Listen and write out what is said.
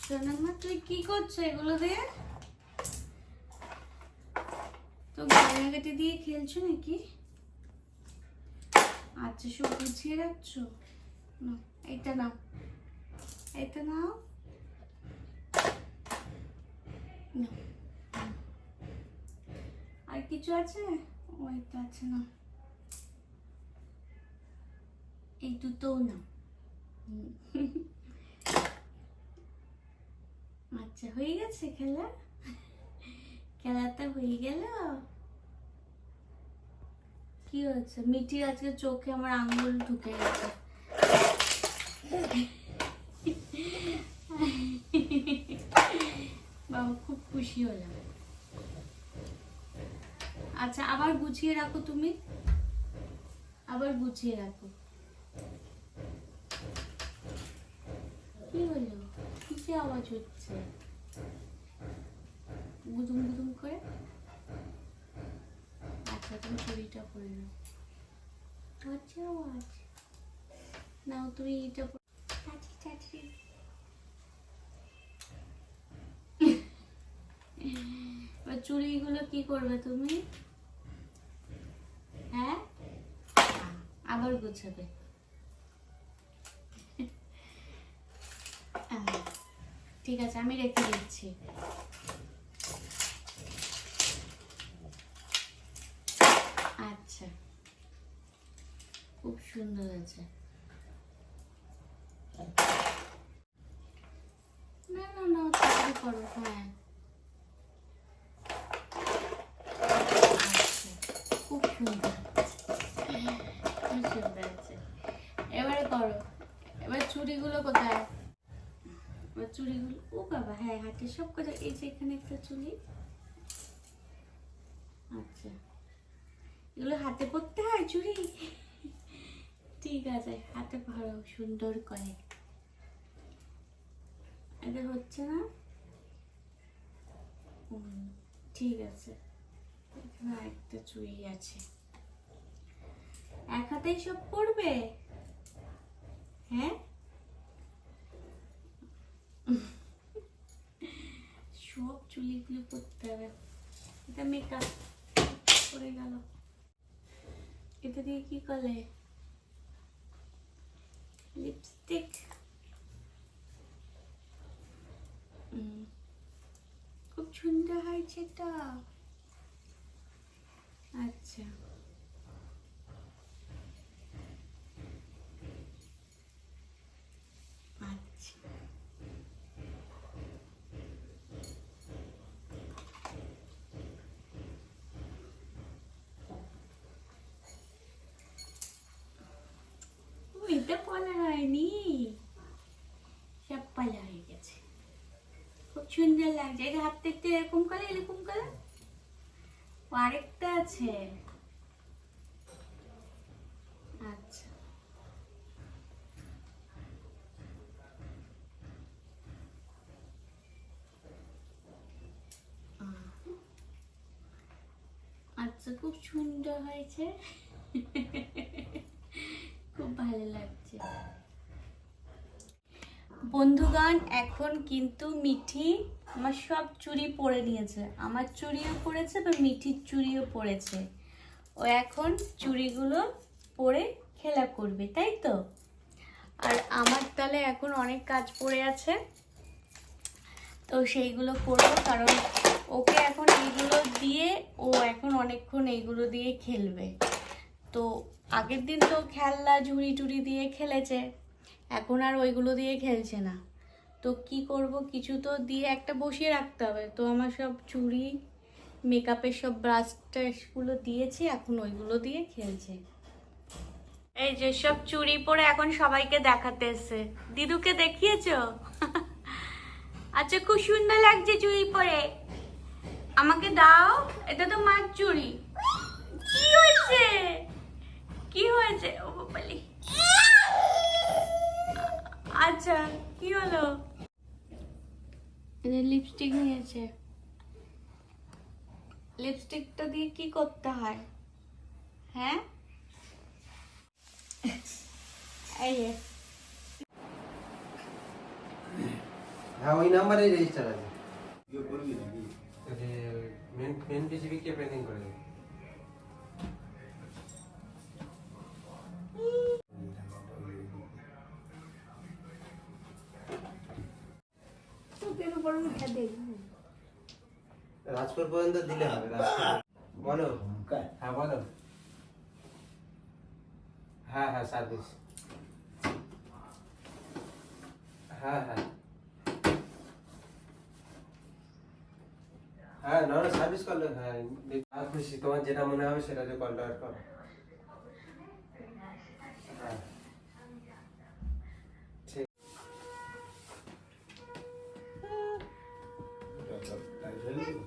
সোনামা তুই কি করছো এগুলো দিয়ে? তো গয়নাগাটি দিয়ে খেলছো নাকি? আচ্ছা, সব গুছিয়ে রাখছো। না, এইটা নাও, এইটা নাও। আর কিছু আছে? ওইটা আছে না, এই দুটোও না। আচ্ছা, হয়ে গেছে খেলা? খেলাটা হয়ে গেল। কি হয়েছে? মিঠির আজকে চোখে আমার আঙ্গুল ঢুকে গেছে। বাবা খুব খুশি হলাম। আচ্ছা, আবার গুছিয়ে রাখো তুমি, আবার গুছিয়ে রাখো। কি হলো? কিসে আওয়াজ হচ্ছে গুদুম গুদুম করে? আচ্ছা, তুমি চুড়িটা পরে নাও। আচ্ছা, আওয়াজ নাও, তুমি এটা চাচি চাচি। এবার চুড়িগুলো কি করবে তুমি? হ্যাঁ, আবার গুছাবে। ঠিক আছে, আমি রেখে দিচ্ছি। আচ্ছা, খুব সুন্দর আছে। না না না, তাড়াতাড়ি করো। হ্যাঁ, আচ্ছা, খুব সুন্দর, খুব সুন্দর আছে। এবারে করো। এবার চুড়িগুলো কোথায়? এবার চুড়িগুলো, ও বাবা, হ্যাঁ হাতে সব কথা। এই যে এখানে একটা চুড়ি। আচ্ছা, এগুলো হাতে পরতে হয় চুড়ি? ঠিক আছে, হাতে পরো সুন্দর করে। এটা হচ্ছে না? ঠিক আছে, এখানে একটা চুড়ি আছে। এক হাতেই সব পরবে? হ্যাঁ, সব চুলিগুলো পরতে হবে। এটা মেকআপ করে গেল। এটা দিয়ে কি করলে? লিপস্টিক। খুব সুন্দর হয়েছে এটা। আচ্ছা, আচ্ছা, এটা পলা হয়নি, সব পলা হয়ে গেছে। খুব সুন্দর লাগছে। এটা হাতে একটু এরকম করে, এরকম করে। আরেকটা আছে। আচ্ছা, আচ্ছা, খুব সুন্দর হয়েছে। খুব ভালো লাগছে। বন্ধুগণ, এখন কিন্তু মিঠি আমার সব চুড়ি পরে নিয়েছে। আমার চুড়িও পরেছে, বা মিঠির চুড়িও পরেছে। ও এখন চুড়িগুলো পরে খেলা করবে, তাই তো? আর আমার তাহলে এখন অনেক কাজ পড়ে আছে, তো সেইগুলো করবো। কারণ ওকে এখন এইগুলো দিয়ে, ও এখন অনেকক্ষণ এইগুলো দিয়ে খেলবে। তো আগের দিন তো খেলনা ঝুড়ি টুড়ি দিয়ে খেলেছে, এখন আর ওইগুলো দিয়ে খেলছে না। তো কি করব, কিছু তো দিয়ে একটা বসিয়ে রাখতে হবে। তো আমার সব চুড়ি, মেকআপের সব ব্রাশ ট্রাশগুলো দিয়েছি, এখন ওইগুলো দিয়ে খেলছে। এই যে সব চুড়ি পরে এখন সবাইকে দেখাতে এসছে। দিদুকে দেখিয়েছো? আচ্ছা, খুব সুন্দর লাগছে চুড়ি পরে। আমাকে দাও, এটা তো মার চুড়ি। কি হয়েছে? কি হয়েছে? ও বাবালি। আচ্ছা, কি হলো? লিপস্টিক নিয়েছে। লিপস্টিকটা দিয়ে কি করতে হয়? হ্যাঁ, এই যে হ্যাঁ ওই নাম্বারেই রেজিস্টার আছে। ইয়ে করবি নাকি? মেন পিসিবি কে প্যাকিং করে দেবে? রাজপুর পর্যন্ত দিলে হবে। বলো। হ্যাঁ বলো। হ্যাঁ হ্যাঁ সার্ভিস। হ্যাঁ হ্যাঁ হ্যাঁ না না সার্ভিস করলে হ্যাঁ খুশি, তোমার যেটা মনে হবে সেটা দিয়ে কলটা করো। হ্যাঁ ঠিক। টাইট হয়ে গেল?